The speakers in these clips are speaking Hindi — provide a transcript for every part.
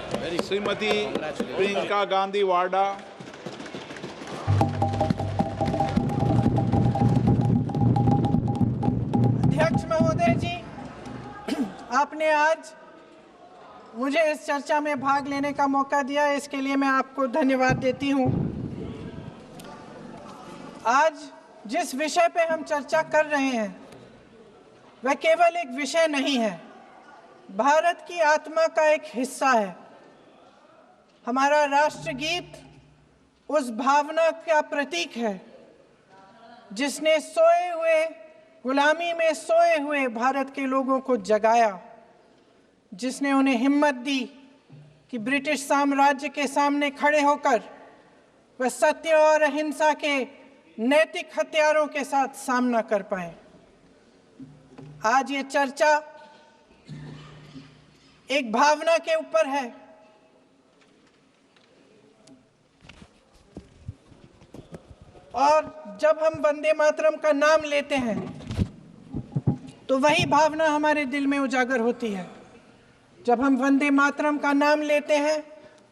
श्रीमती प्रियंका गांधी वाड्रा। अध्यक्ष महोदय जी, आपने आज मुझे इस चर्चा में भाग लेने का मौका दिया, इसके लिए मैं आपको धन्यवाद देती हूं। आज जिस विषय पे हम चर्चा कर रहे हैं वह केवल एक विषय नहीं है, भारत की आत्मा का एक हिस्सा है। हमारा राष्ट्रगीत उस भावना का प्रतीक है जिसने सोए हुए, गुलामी में सोए हुए भारत के लोगों को जगाया, जिसने उन्हें हिम्मत दी कि ब्रिटिश साम्राज्य के सामने खड़े होकर वह सत्य और अहिंसा के नैतिक हथियारों के साथ सामना कर पाए। आज ये चर्चा एक भावना के ऊपर है। और जब हम वंदे मातरम का नाम लेते हैं तो वही भावना हमारे दिल में उजागर होती है। जब हम वंदे मातरम का नाम लेते हैं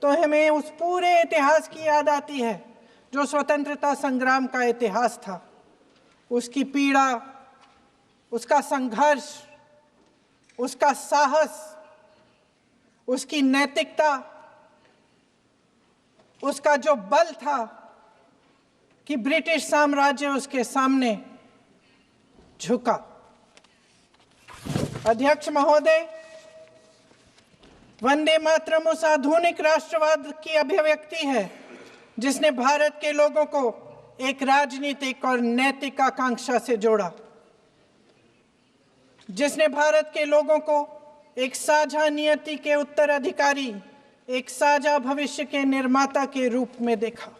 तो हमें उस पूरे इतिहास की याद आती है जो स्वतंत्रता संग्राम का इतिहास था, उसकी पीड़ा, उसका संघर्ष, उसका साहस, उसकी नैतिकता, उसका जो बल था कि ब्रिटिश साम्राज्य उसके सामने झुका। अध्यक्ष महोदय, वंदे मातरम उस आधुनिक राष्ट्रवाद की अभिव्यक्ति है जिसने भारत के लोगों को एक राजनीतिक और नैतिक आकांक्षा से जोड़ा, जिसने भारत के लोगों को एक साझा नियति के उत्तराधिकारी, एक साझा भविष्य के निर्माता के रूप में देखा।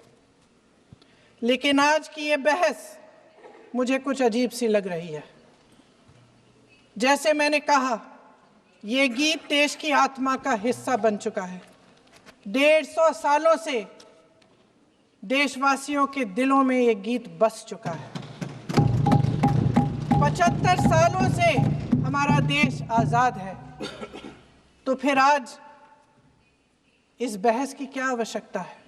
लेकिन आज की ये बहस मुझे कुछ अजीब सी लग रही है। जैसे मैंने कहा, ये गीत देश की आत्मा का हिस्सा बन चुका है। 150 सालों से देशवासियों के दिलों में ये गीत बस चुका है। 75 सालों से हमारा देश आजाद है, तो फिर आज इस बहस की क्या आवश्यकता है?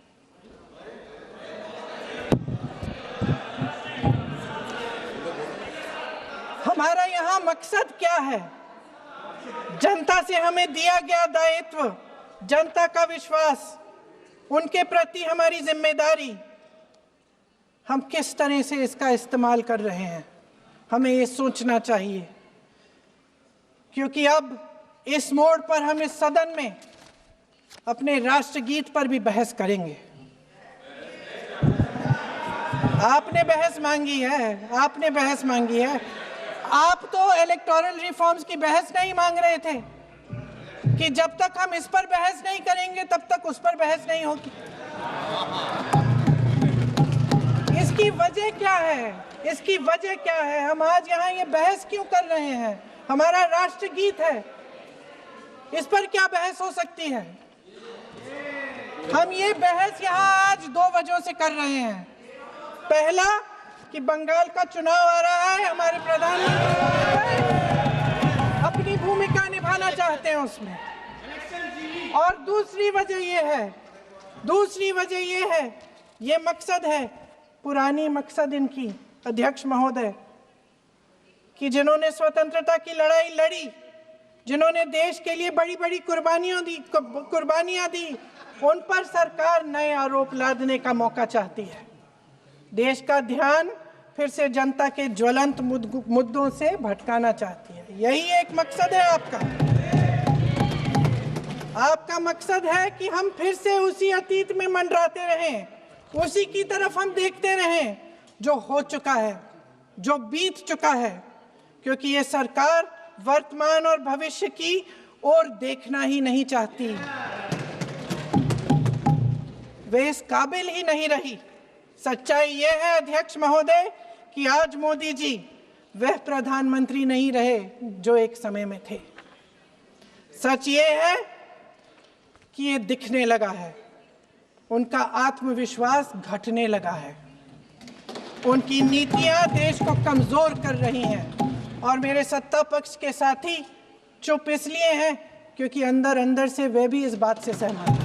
हमारा यहाँ मकसद क्या है? जनता से हमें दिया गया दायित्व, जनता का विश्वास, उनके प्रति हमारी जिम्मेदारी, हम किस तरह से इसका इस्तेमाल कर रहे हैं, हमें ये सोचना चाहिए। क्योंकि अब इस मोड़ पर हम इस सदन में अपने राष्ट्रगीत पर भी बहस करेंगे। आपने बहस मांगी है, आपने बहस मांगी है। आप तो इलेक्टोरल रिफॉर्म्स की बहस नहीं मांग रहे थे कि जब तक हम इस पर बहस नहीं करेंगे तब तक उस पर बहस नहीं होगी। इसकी वजह क्या है? इसकी वजह क्या है? हम आज यहाँ ये बहस क्यों कर रहे हैं? हमारा राष्ट्रगीत है, इस पर क्या बहस हो सकती है? हम ये बहस यहाँ आज 2 वजहों से कर रहे हैं। पहला कि बंगाल का चुनाव आ रहा है, हमारे प्रधानमंत्री अपनी भूमिका निभाना चाहते हैं उसमें। और दूसरी वजह ये है, ये मकसद है, पुरानी मकसद इनकी, अध्यक्ष महोदय, कि जिन्होंने स्वतंत्रता की लड़ाई लड़ी, जिन्होंने देश के लिए बड़ी बड़ी कुर्बानियां दी, उन पर सरकार नए आरोप लादने का मौका चाहती है। देश का ध्यान फिर से जनता के ज्वलंत मुद्दों से भटकाना चाहती है। यही एक मकसद है आपका। आपका मकसद है कि हम फिर से उसी अतीत में मंडराते रहें, उसी की तरफ हम देखते रहें जो हो चुका है, जो बीत चुका है, क्योंकि ये सरकार वर्तमान और भविष्य की ओर देखना ही नहीं चाहती। वे इस काबिल ही नहीं रही। सच्चाई ये है अध्यक्ष महोदय कि आज मोदी जी वह प्रधानमंत्री नहीं रहे जो एक समय में थे। सच ये है कि ये दिखने लगा है, उनका आत्मविश्वास घटने लगा है, उनकी नीतियां देश को कमजोर कर रही हैं। और मेरे सत्ता पक्ष के साथी चुप इसलिए हैं क्योंकि अंदर अंदर से वे भी इस बात से सहमत हैं।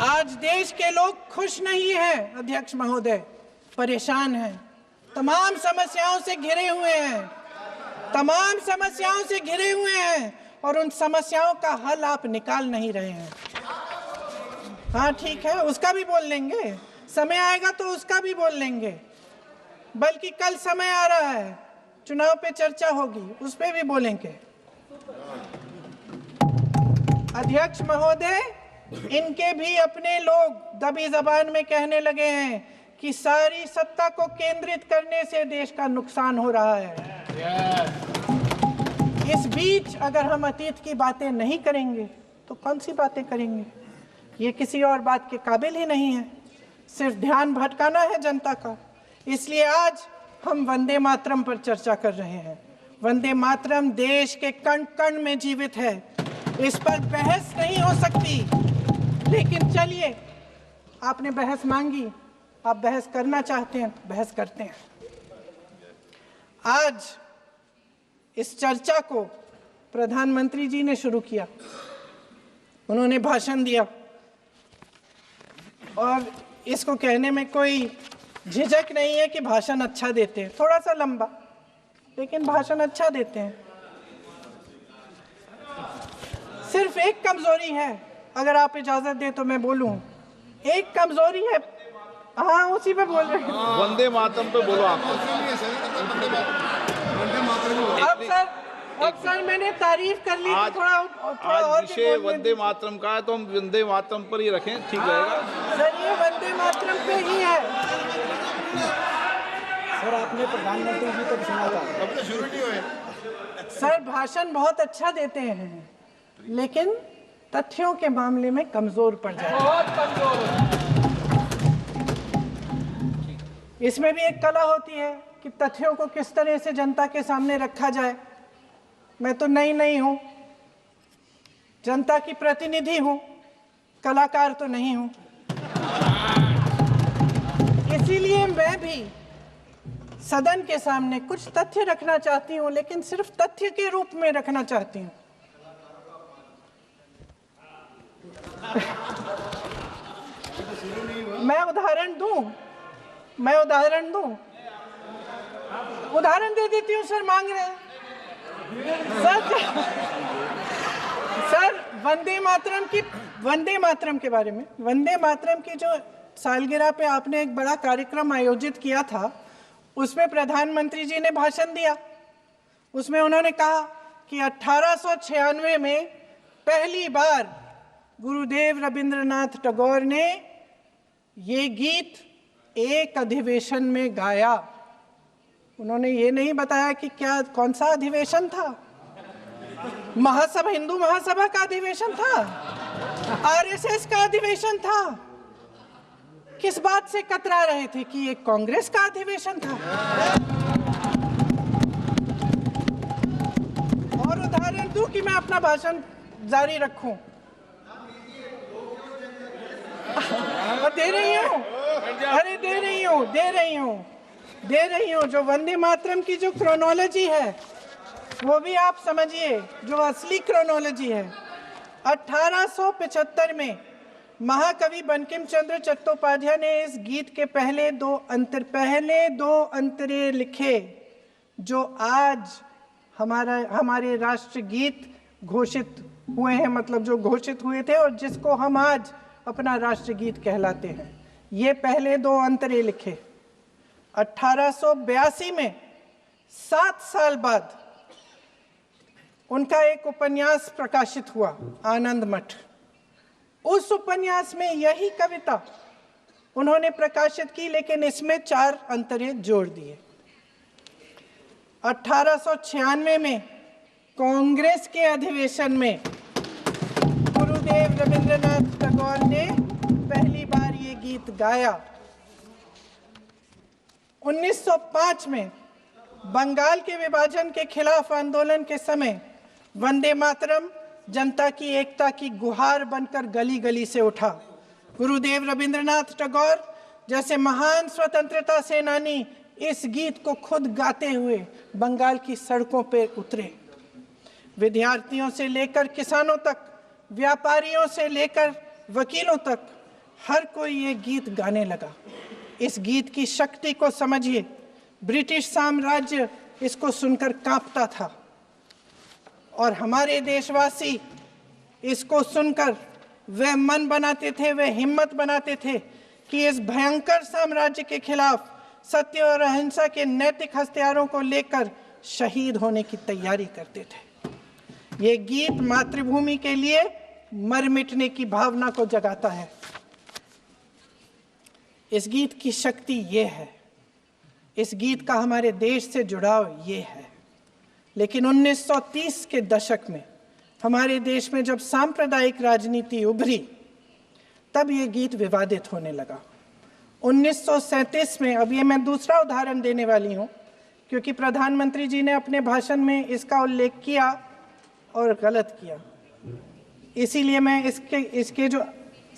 आज देश के लोग खुश नहीं हैं अध्यक्ष महोदय, परेशान हैं, तमाम समस्याओं से घिरे हुए हैं, तमाम समस्याओं से घिरे हुए हैं, और उन समस्याओं का हल आप निकाल नहीं रहे हैं। हाँ ठीक है, उसका भी बोल लेंगे, समय आएगा तो उसका भी बोल लेंगे, बल्कि कल समय आ रहा है, चुनाव पे चर्चा होगी, उस पे भी बोलेंगे। अध्यक्ष महोदय, इनके भी अपने लोग दबी जबान में कहने लगे हैं कि सारी सत्ता को केंद्रित करने से देश का नुकसान हो रहा है। इस बीच अगर हम अतीत की बातें नहीं करेंगे तो कौन सी बातें करेंगे? ये किसी और बात के काबिल ही नहीं है, सिर्फ ध्यान भटकाना है जनता का। इसलिए आज हम वंदे मातरम पर चर्चा कर रहे हैं। वंदे मातरम देश के कण कण में जीवित है, इस पर बहस नहीं हो सकती। लेकिन चलिए, आपने बहस मांगी, आप बहस करना चाहते हैं, बहस करते हैं। आज इस चर्चा को प्रधानमंत्री जी ने शुरू किया, उन्होंने भाषण दिया, और इसको कहने में कोई झिझक नहीं है कि भाषण अच्छा देते हैं, थोड़ा सा लंबा, लेकिन भाषण अच्छा देते हैं। सिर्फ एक कमजोरी है, अगर आप इजाजत दे तो मैं बोलूं, एक कमजोरी है। हाँ, उसी पे बोल रहे हैं, वंदे मातरम पे बोलो आप। अब सर मैंने तारीफ कर ली, थोड़ा आज विषय वंदे मातरम का है तो हम वंदे मातरम पर ही रखें, ठीक रहेगा सर। ये वंदे मातरम पे ही है सर। आपने प्रधानमंत्री जी को सुना था, अब तो शुरू नहीं हुए। सर भाषण बहुत अच्छा देते हैं, लेकिन तथ्यों के मामले में कमजोर पड़ जाते हैं, बहुत कमजोर। इसमें भी एक कला होती है कि तथ्यों को किस तरह से जनता के सामने रखा जाए। मैं तो नहीं हूं, जनता की प्रतिनिधि हूं, कलाकार तो नहीं हूं। इसीलिए मैं भी सदन के सामने कुछ तथ्य रखना चाहती हूं, लेकिन सिर्फ तथ्य के रूप में रखना चाहती हूं। मैं उदाहरण दूं, उदाहरण दे देती हूँ सर, मांग रहे हैं सर वंदे मातरम के बारे में, वंदे मातरम की जो सालगिरह पे आपने एक बड़ा कार्यक्रम आयोजित किया था, उसमें प्रधानमंत्री जी ने भाषण दिया। उसमें उन्होंने कहा कि 1896 में पहली बार गुरुदेव रविंद्रनाथ टैगोर ने ये गीत एक अधिवेशन में गाया। उन्होंने ये नहीं बताया कि कौन सा अधिवेशन था, महासभा, हिंदू महासभा का अधिवेशन था, आरएसएस का अधिवेशन था, किस बात से कतरा रहे थे कि ये कांग्रेस का अधिवेशन था। और उदाहरण दूं कि मैं अपना भाषण जारी रखूं, दे रही हूं। जो वंदे मातरम की जो क्रोनोलॉजी है वो भी आप समझिए, जो असली क्रोनोलॉजी है। 1875 में महाकवि बंकिम चंद्र चट्टोपाध्याय ने इस गीत के पहले दो अंतरे लिखे, जो आज हमारे राष्ट्रगीत घोषित हुए हैं, मतलब जो घोषित हुए थे और जिसको हम आज अपना राष्ट्रगीत कहलाते हैं। ये पहले दो अंतरे लिखे 1882 में। 7 साल बाद उनका एक उपन्यास प्रकाशित हुआ, आनंद मठ। उस उपन्यास में यही कविता उन्होंने प्रकाशित की, लेकिन इसमें 4 अंतरे जोड़ दिए। 1896 में कांग्रेस के अधिवेशन में गुरुदेव रविंद्रनाथ टैगोर ने पहली बार ये गीत गाया। 1905 में बंगाल के विभाजन के खिलाफ आंदोलन के समय वंदे मातरम जनता की एकता की गुहार बनकर गली गली से उठा। गुरुदेव रविंद्रनाथ टैगोर जैसे महान स्वतंत्रता सेनानी इस गीत को खुद गाते हुए बंगाल की सड़कों पर उतरे। विद्यार्थियों से लेकर किसानों तक, व्यापारियों से लेकर वकीलों तक, हर कोई ये गीत गाने लगा। इस गीत की शक्ति को समझिए। ब्रिटिश साम्राज्य इसको सुनकर कांपता था और हमारे देशवासी इसको सुनकर वह मन बनाते थे, वह हिम्मत बनाते थे कि इस भयंकर साम्राज्य के खिलाफ सत्य और अहिंसा के नैतिक हथियारों को लेकर शहीद होने की तैयारी करते थे। ये गीत मातृभूमि के लिए मर मिटने की भावना को जगाता है। इस गीत की शक्ति ये है, इस गीत का हमारे देश से जुड़ाव ये है। लेकिन 1930 के दशक में हमारे देश में जब सांप्रदायिक राजनीति उभरी, तब ये गीत विवादित होने लगा। 1937 में, अब ये मैं दूसरा उदाहरण देने वाली हूँ क्योंकि प्रधानमंत्री जी ने अपने भाषण में इसका उल्लेख किया और गलत किया, इसीलिए मैं इसके जो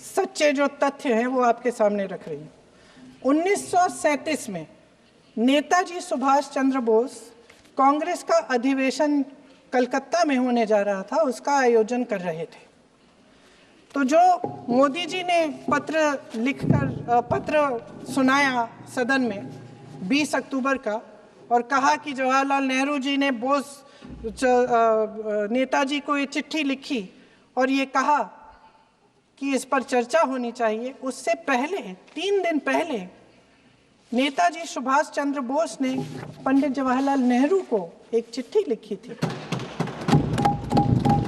सच्चे जो तथ्य हैं वो आपके सामने रख रही हूँ। 1937 में नेताजी सुभाष चंद्र बोस कांग्रेस का अधिवेशन कलकत्ता में होने जा रहा था, उसका आयोजन कर रहे थे। तो जो मोदी जी ने पत्र सुनाया सदन में 20 अक्टूबर का और कहा कि जवाहरलाल नेहरू जी ने नेताजी को ये चिट्ठी लिखी और ये कहा कि इस पर चर्चा होनी चाहिए, उससे पहले 3 दिन पहले नेताजी सुभाष चंद्र बोस ने पंडित जवाहरलाल नेहरू को एक चिट्ठी लिखी थी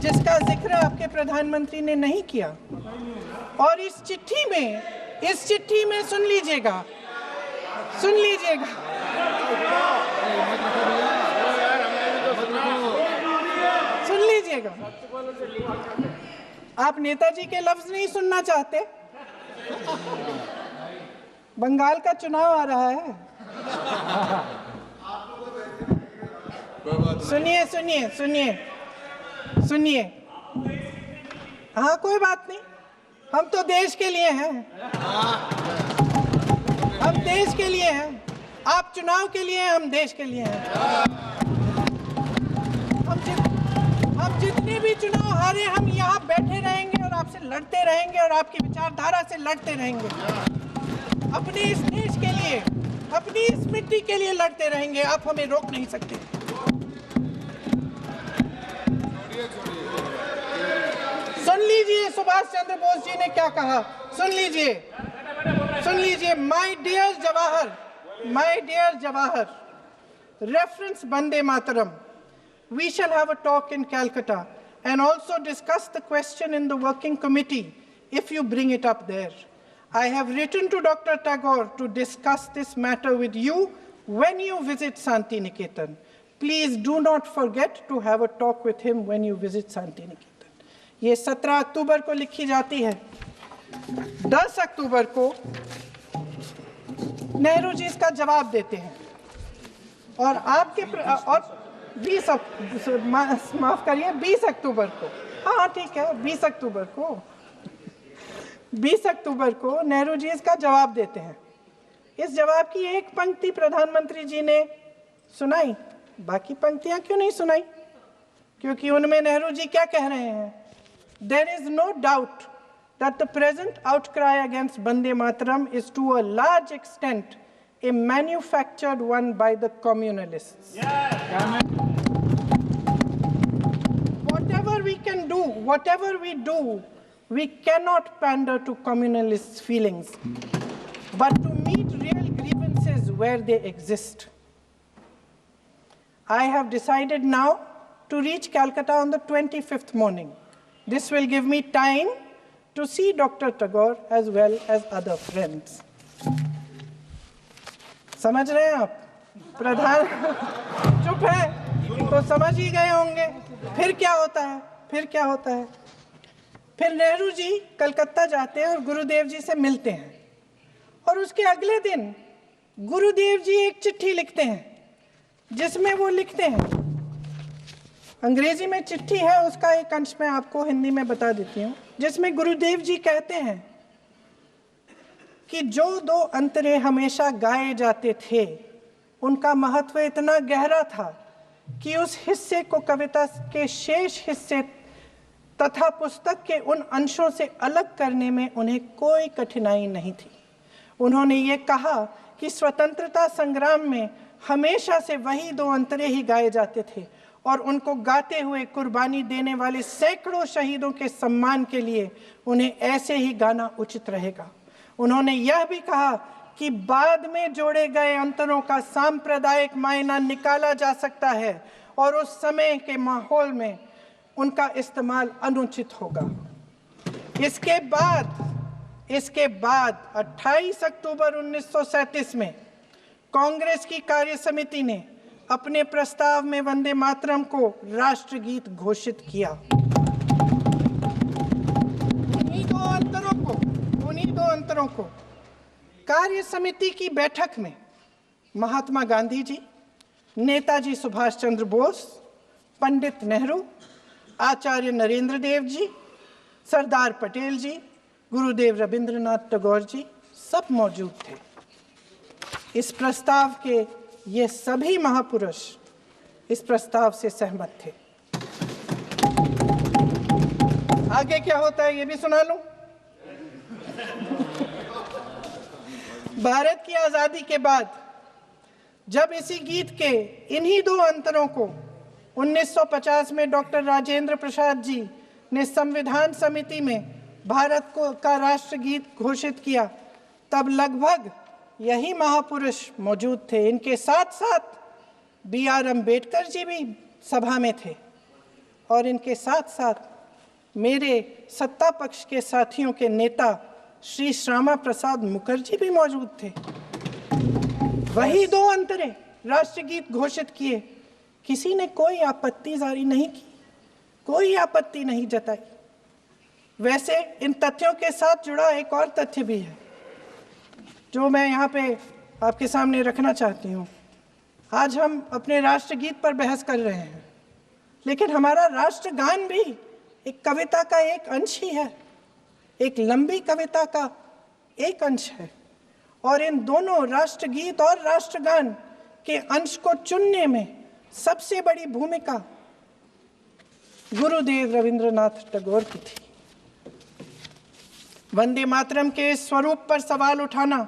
जिसका जिक्र आपके प्रधानमंत्री ने नहीं किया। और इस चिट्ठी में सुन लीजिएगा, आप नेताजी के लफ्ज नहीं सुनना चाहते? बंगाल का चुनाव आ रहा है। सुनिए। हाँ, कोई बात नहीं, हम तो देश के लिए हैं, हम देश के लिए हैं। आप चुनाव के लिए हैं, हम देश के लिए हैं। हम जितने भी चुनाव हारे, हम यहाँ बैठे रहेंगे और आपसे लड़ते रहेंगे और आपकी विचारधारा से लड़ते रहेंगे। अपने इस देश के लिए, अपनी इस मिट्टी के लिए लड़ते रहेंगे। आप हमें रोक नहीं सकते। सुन लीजिए सुभाष चंद्र बोस जी ने क्या कहा, सुन लीजिए। My dear Jawahar, reference Vande Mataram, we shall have a talk in Calcutta and also discuss the question in the working committee if you bring it up there. I have written to Dr. Tagore to discuss this matter with you when you visit Santi Niketan. Please do not forget to have a talk with him when you visit Santi Niketan. ये 17 अक्टूबर को लिखी जाती है। 10 अक्टूबर को नेहरू जी इसका जवाब देते हैं और आपके और 20 अक्टूबर को, हाँ ठीक है, 20 अक्टूबर को नेहरू जी इसका जवाब देते हैं। इस जवाब की एक पंक्ति प्रधानमंत्री जी ने सुनाई, बाकी पंक्तियां क्यों नहीं सुनाई? क्योंकि उनमें नेहरू जी क्या कह रहे हैं? There is no doubt that the present outcry against Vande Mataram is to a large extent a manufactured one by the communalists. Whatever we do, we cannot pander to communalists' feelings, but to meet real grievances where they exist. I have decided now to reach Calcutta on the 25th morning. This will give me time to see Dr. Tagore as well as other friends. समझ रहे हैं आप? प्रधान चुप है तो समझ ही गए होंगे। फिर क्या होता है? फिर नेहरू जी कलकत्ता जाते हैं और गुरुदेव जी से मिलते हैं और उसके अगले दिन गुरुदेव जी एक चिट्ठी लिखते हैं जिसमें वो लिखते हैं, अंग्रेजी में चिट्ठी है, उसका एक अंश मैं आपको हिंदी में बता देती हूँ, जिसमें गुरुदेव जी कहते हैं कि जो 2 अंतरे हमेशा गाए जाते थे उनका महत्व इतना गहरा था कि उस हिस्से को कविता के शेष हिस्से तथा पुस्तक के उन अंशों से अलग करने में उन्हें कोई कठिनाई नहीं थी। उन्होंने ये कहा कि स्वतंत्रता संग्राम में हमेशा से वही दो अंतरे ही गाए जाते थे और उनको गाते हुए कुर्बानी देने वाले सैकड़ों शहीदों के सम्मान के लिए उन्हें ऐसे ही गाना उचित रहेगा। उन्होंने यह भी कहा कि बाद में जोड़े गए अंतरों का सांप्रदायिक मायना निकाला जा सकता है और उस समय के माहौल में उनका इस्तेमाल अनुचित होगा। इसके बाद 28 अक्टूबर 1937 में कांग्रेस की कार्य समिति ने अपने प्रस्ताव में वंदे मातरम को राष्ट्रगीत घोषित किया। उन्हीं दो अंतरों को कार्य समिति की बैठक में महात्मा गांधी जी, नेताजी सुभाष चंद्र बोस, पंडित नेहरू, आचार्य नरेंद्र देव जी, सरदार पटेल जी, गुरुदेव रविंद्रनाथ टैगोर जी सब मौजूद थे। इस प्रस्ताव के ये सभी महापुरुष इस प्रस्ताव से सहमत थे। आगे क्या होता है ये भी सुना लूं। भारत की आजादी के बाद जब इसी गीत के इन्हीं दो अंतरों को 1950 में डॉक्टर राजेंद्र प्रसाद जी ने संविधान समिति में भारत का राष्ट्रगीत घोषित किया, तब लगभग यही महापुरुष मौजूद थे। इनके साथ साथ BR अम्बेडकर जी भी सभा में थे और इनके साथ साथ मेरे सत्ता पक्ष के साथियों के नेता श्री श्यामा प्रसाद मुखर्जी भी मौजूद थे। वही दो अंतरे राष्ट्रगीत घोषित किए। किसी ने कोई आपत्ति जारी नहीं की, कोई आपत्ति नहीं जताई। वैसे इन तथ्यों के साथ जुड़ा एक और तथ्य भी है जो मैं यहाँ पे आपके सामने रखना चाहती हूँ। आज हम अपने राष्ट्रगीत पर बहस कर रहे हैं, लेकिन हमारा राष्ट्रगान भी एक कविता का एक अंश ही है, एक लंबी कविता का एक अंश है। और इन दोनों राष्ट्रगीत और राष्ट्रगान के अंश को चुनने में सबसे बड़ी भूमिका गुरुदेव रविंद्रनाथ टैगोर की थी। वंदे मातरम के स्वरूप पर सवाल उठाना,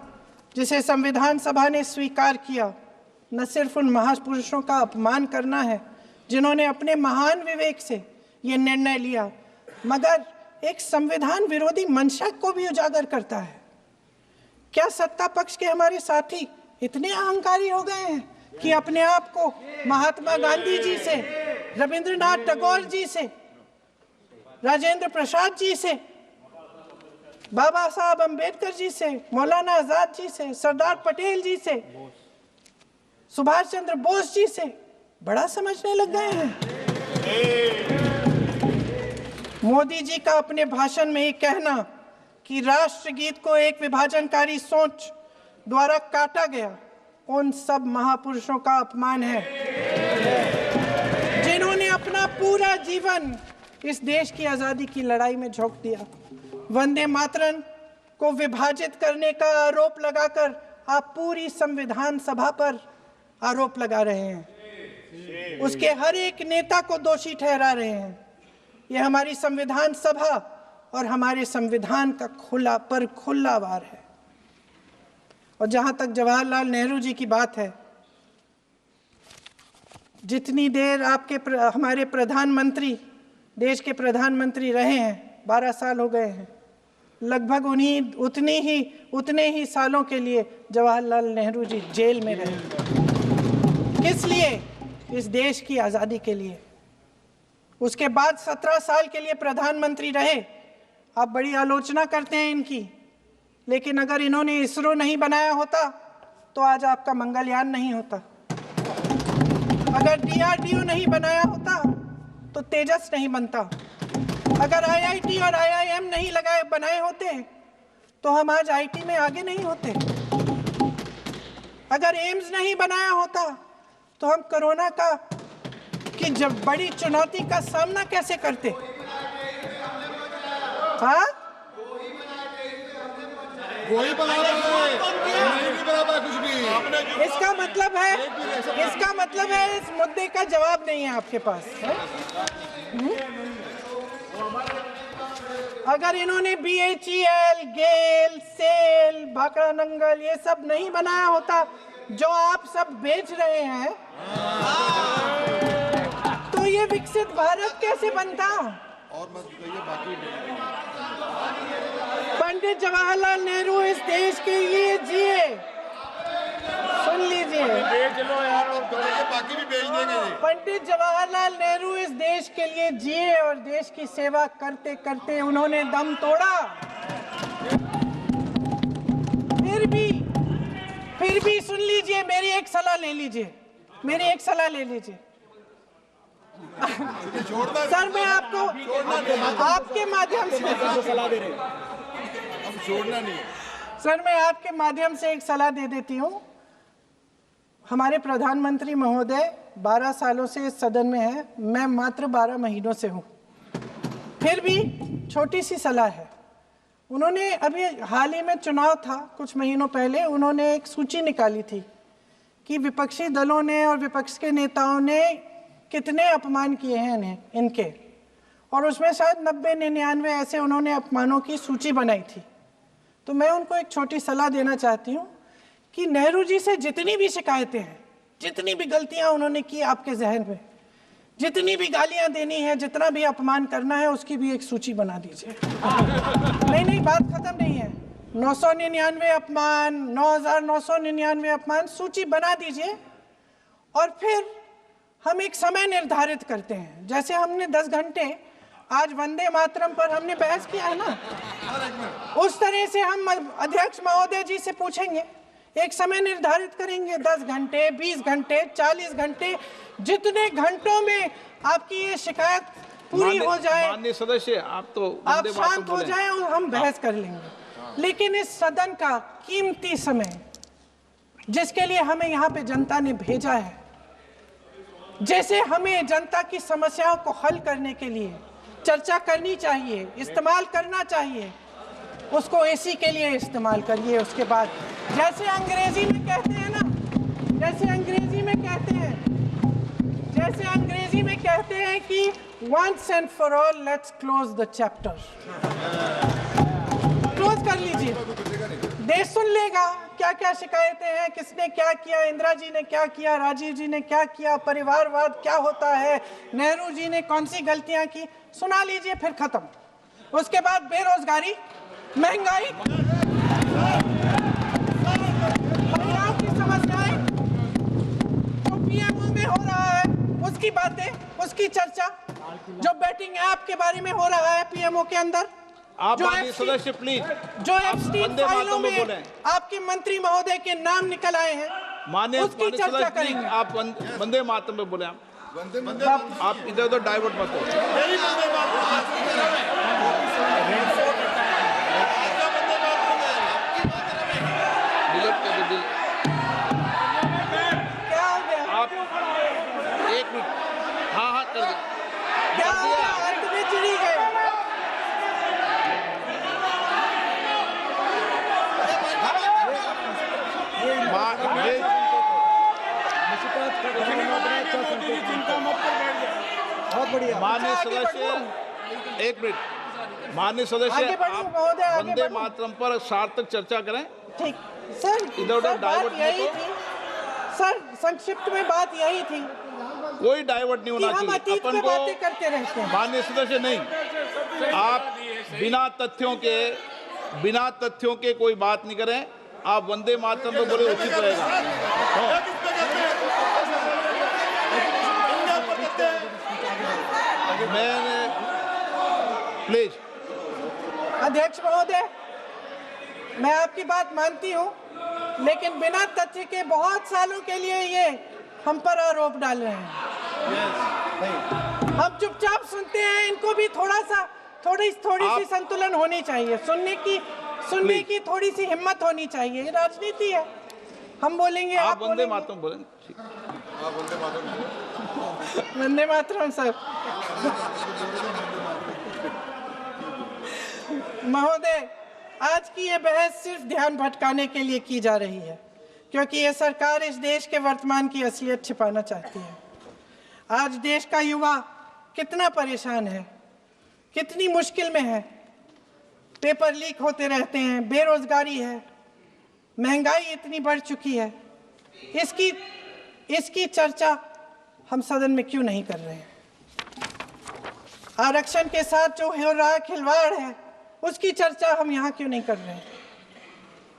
जिसे संविधान सभा ने स्वीकार किया, न सिर्फ उन महापुरुषों का अपमान करना है जिन्होंने अपने महान विवेक से ये निर्णय लिया, मगर एक संविधान विरोधी मंशा को भी उजागर करता है। क्या सत्ता पक्ष के हमारे साथी इतने अहंकारी हो गए हैं कि अपने आप को महात्मा गांधी जी से, रविंद्रनाथ टैगोर जी से, राजेंद्र प्रसाद जी से, बाबा साहब अम्बेडकर जी से, मौलाना आजाद जी से, सरदार पटेल जी से, सुभाष चंद्र बोस जी से बड़ा समझने लग गए हैं? मोदी जी का अपने भाषण में ये कहना कि राष्ट्रगीत को एक विभाजनकारी सोच द्वारा काटा गया, उन सब महापुरुषों का अपमान है जिन्होंने अपना पूरा जीवन इस देश की आजादी की लड़ाई में झोंक दिया। वंदे मातरम को विभाजित करने का आरोप लगाकर आप पूरी संविधान सभा पर आरोप लगा रहे हैं, उसके हर एक नेता को दोषी ठहरा रहे हैं। यह हमारी संविधान सभा और हमारे संविधान का खुला वार है। और जहां तक जवाहरलाल नेहरू जी की बात है, जितनी देर हमारे प्रधानमंत्री देश के प्रधानमंत्री रहे हैं, 12 साल हो गए हैं, लगभग उतने ही सालों के लिए जवाहरलाल नेहरू जी जेल में रहे। किस लिए? इस देश की आज़ादी के लिए। उसके बाद 17 साल के लिए प्रधानमंत्री रहे। आप बड़ी आलोचना करते हैं इनकी, लेकिन अगर इन्होंने इसरो नहीं बनाया होता तो आज आपका मंगलयान नहीं होता। अगर DRDO नहीं बनाया होता तो तेजस नहीं बनता। अगर IIT और IIM नहीं बनाए होते तो हम आज IT में आगे नहीं होते। अगर एम्स नहीं बनाया होता तो हम कोरोना की जब बड़ी चुनौती का सामना कैसे करते? हाँ, वही बना रहे हैं, नहीं बराबर कुछ भी। इसका मतलब है इस मुद्दे का जवाब नहीं है आपके पास है? अगर इन्होंने BHEL, गेल, सेल, भाखड़ा नंगल ये सब नहीं बनाया होता जो आप सब बेच रहे हैं, तो ये विकसित भारत कैसे बनता? और मत कहिए बाकी। पंडित जवाहरलाल नेहरू इस देश के लिए जिए, सुन लीजिए, बाकी भी बेच देंगे। पंडित जवाहरलाल नेहरू इस देश के लिए जिए और देश की सेवा करते करते उन्होंने दम तोड़ा। फिर भी सुन लीजिए, मेरी एक सलाह ले लीजिए। सर मैं आपको आपके माध्यम से सलाह दे रहे हैं। अब छोड़ना नहीं है। सर मैं आपके माध्यम से एक सलाह दे देती हूँ। हमारे प्रधानमंत्री महोदय 12 सालों से इस सदन में हैं, मैं मात्र 12 महीनों से हूँ। फिर भी छोटी सी सलाह है। उन्होंने अभी हाल ही में चुनाव था, कुछ महीनों पहले उन्होंने एक सूची निकाली थी कि विपक्षी दलों ने और विपक्ष के नेताओं ने कितने अपमान किए हैं इनके, और उसमें शायद 90-99 ऐसे उन्होंने अपमानों की सूची बनाई थी। तो मैं उनको एक छोटी सलाह देना चाहती हूँ कि नेहरू जी से जितनी भी शिकायतें हैं, जितनी भी गलतियाँ उन्होंने की आपके जहन में, जितनी भी गालियाँ देनी है, जितना भी अपमान करना है, उसकी भी एक सूची बना दीजिए। नहीं, बात खत्म नहीं है। 999 अपमान, 9,999 अपमान, सूची बना दीजिए और फिर हम एक समय निर्धारित करते हैं। जैसे हमने 10 घंटे आज वंदे मातरम पर हमने बहस किया है ना, उस तरह से हम अध्यक्ष महोदय जी से पूछेंगे, एक समय निर्धारित करेंगे, 10 घंटे, 20 घंटे, 40 घंटे, जितने घंटों में आपकी ये शिकायत पूरी हो जाए, माननीय सदस्य आप शांत हो जाएं और हम बहस कर लेंगे। लेकिन इस सदन का कीमती समय, जिसके लिए हमें यहाँ पे जनता ने भेजा है, जैसे हमें जनता की समस्याओं को हल करने के लिए चर्चा करनी चाहिए, इस्तेमाल करना चाहिए, उसको एसी के लिए इस्तेमाल करिए। उसके बाद जैसे अंग्रेजी में कहते हैं ना, जैसे अंग्रेजी में कहते हैं कि once and for all let's close the chapter, close कर लीजिए। देश सुन लेगा क्या क्या शिकायतें हैं, किसने क्या किया, इंदिरा जी ने क्या किया, राजीव जी ने क्या किया, परिवारवाद क्या होता है, नेहरू जी ने कौन सी गलतियां की, सुना लीजिए, फिर खत्म। उसके बाद बेरोजगारी, महंगाई, महिलाओं की समस्याएं, जो पीएमओ में हो रहा है उसकी बातें, उसकी चर्चा, जो बैटिंग ऐप के बारे में हो रहा है पीएमओ के अंदर, आप सदस्य प्लीज, जो एप्स्टीन फाइलों में आपके मंत्री महोदय के नाम निकल आए हैं, माननीय उसकी चर्चा करेंगे। आप वंदे मातरम पे बोले, आप इधर उधर डाइवर्ट मत हो। क्या हो गया? आप 1 मिनट, हाँ कर दो। क्या हो गया? अंत में चिड़ी गए। बहुत बढ़िया। माननीय सदस्य, 1 मिनट, माननीय सदस्य, आप वंदे मातरम पर सार्थक चर्चा करें। ठीक सर, इधर उधर डाइवर्ट बात यही थी सर, संक्षिप्त में बात यही थी, कोई डाइवर्ट नहीं होना हम अतीत चाहिए। पे बातें करते रहते हैं। माननीय सदस्य नहीं, आप बिना तथ्यों के कोई बात नहीं करें। आप वंदे मातरम पे बोले उचित रहेगा। मैं प्लीज, अध्यक्ष महोदय, मैं आपकी बात मानती हूँ, लेकिन बिना तथ्य के बहुत सालों के लिए ये हम पर आरोप डाल रहे हैं। हम चुपचाप सुनते हैं, इनको भी थोड़ी सी संतुलन होनी चाहिए, सुनने की थोड़ी सी हिम्मत होनी चाहिए। ये राजनीति है, हम बोलेंगे, आप वंदे मातरम बोलें। वंदे मातरम सर। महोदय, आज की ये बहस सिर्फ ध्यान भटकाने के लिए की जा रही है। क्योंकि ये सरकार इस देश के वर्तमान की असलियत छिपाना चाहती है। आज देश का युवा कितना परेशान है, कितनी मुश्किल में है। पेपर लीक होते रहते हैं, बेरोजगारी है, महंगाई इतनी बढ़ चुकी है। इसकी चर्चा हम सदन में क्यों नहीं कर रहे हैं? आरक्षण के साथ जो हो रहा खिलवाड़ है, उसकी चर्चा हम यहाँ क्यों नहीं कर रहे हैं?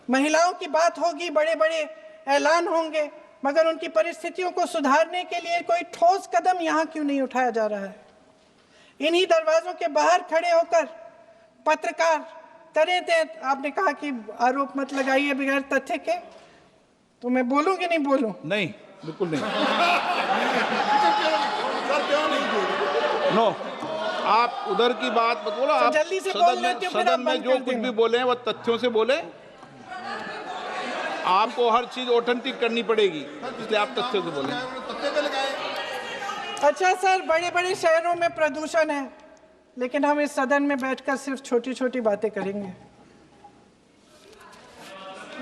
महिलाओं की बात होगी, बड़े बड़े ऐलान होंगे, मगर उनकी परिस्थितियों को सुधारने के लिए कोई ठोस कदम यहाँ क्यों नहीं उठाया जा रहा है? इन्हीं दरवाजों के बाहर खड़े होकर पत्रकार तरह तरह, आपने कहा कि आरोप मत लगाइए बगैर तथ्य के, तो मैं बोलूं कि नहीं बोलूं? नहीं, बिल्कुल नहीं। सर क्यों नहीं बोल? नो, आप उधर की बात मत बोलो। आप जल्दी से बोल लेते हो, फिर सदन आप में बंद जो कर कुछ देना। भी बोले हैं वो तथ्यों से बोले। आपको हर चीज ऑथेंटिक करनी पड़ेगी, इसलिए आप तथ्यों से बोले। तख्ते पे लगाए। अच्छा सर, बड़े बड़े शहरों में प्रदूषण है, लेकिन हम इस सदन में बैठकर सिर्फ छोटी छोटी बातें करेंगे।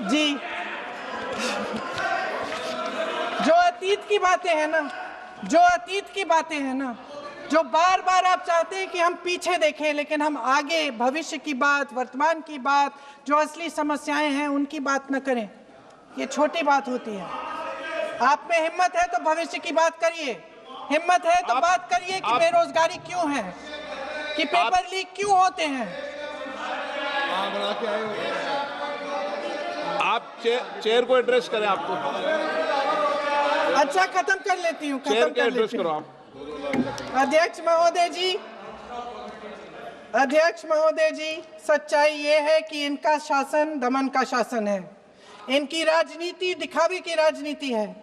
जी, जो अतीत की बातें हैं ना, जो बार बार आप चाहते हैं कि हम पीछे देखें, लेकिन हम आगे भविष्य की बात, वर्तमान की बात, जो असली समस्याएं हैं उनकी बात न करें, ये छोटी बात होती है। आप में हिम्मत है तो भविष्य की बात करिए, हिम्मत है तो बात करिए कि बेरोजगारी क्यों है, कि पेपर लीक क्यों होते हैं। आप चेयर को एड्रेस करें। आपको अच्छा, खत्म कर लेती हूँ, चेयर खत्म के कर एड्रेस लेती करो हूँ। आप। अध्यक्ष महोदय जी, सच्चाई ये है कि इनका शासन दमन का शासन है। इनकी राजनीति दिखावे की राजनीति है,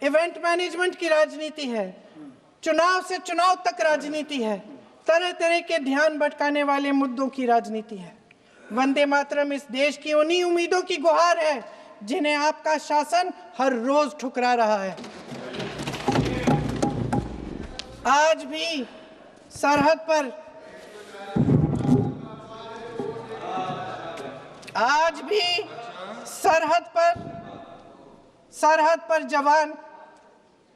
इवेंट मैनेजमेंट की राजनीति है, चुनाव से चुनाव तक राजनीति है, तरह तरह के ध्यान भटकाने वाले मुद्दों की राजनीति है। वंदे मातरम इस देश की उन्हीं उम्मीदों की गुहार है जिन्हें आपका शासन हर रोज ठुकरा रहा है। आज भी सरहद पर जवान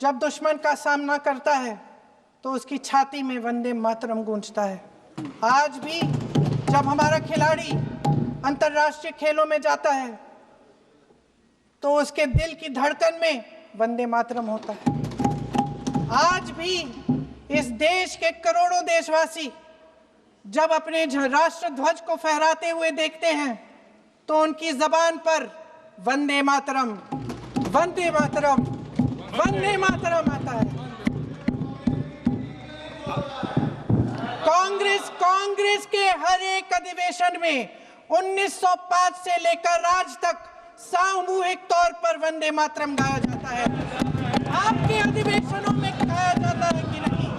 जब दुश्मन का सामना करता है तो उसकी छाती में वंदे मातरम गूंजता है। आज भी जब हमारा खिलाड़ी अंतर्राष्ट्रीय खेलों में जाता है तो उसके दिल की धड़कन में वंदे मातरम होता है। आज भी इस देश के करोड़ों देशवासी जब अपने राष्ट्र ध्वज को फहराते हुए देखते हैं तो उनकी जबान पर वंदे मातरम, वंदे मातरम, वंदे मातरम आता है। कांग्रेस के हर एक अधिवेशन में 1905 से लेकर आज तक सामूहिक तौर पर वंदे मातरम गाया जाता है। आपके अधिवेशनों में गाया जाता है कि नहीं,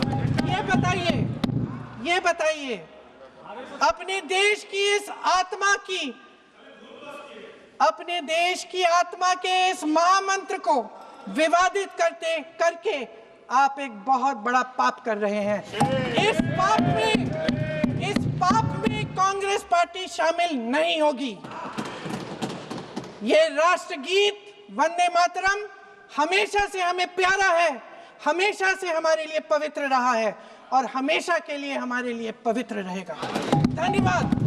ये बताइए। अपने देश की आत्मा के इस महामंत्र को विवादित करके आप एक बहुत बड़ा पाप कर रहे हैं। इस पाप में कांग्रेस पार्टी शामिल नहीं होगी। ये राष्ट्रगीत वंदे मातरम हमेशा से हमें प्यारा है, हमेशा से हमारे लिए पवित्र रहा है और हमेशा के लिए हमारे लिए पवित्र रहेगा। धन्यवाद।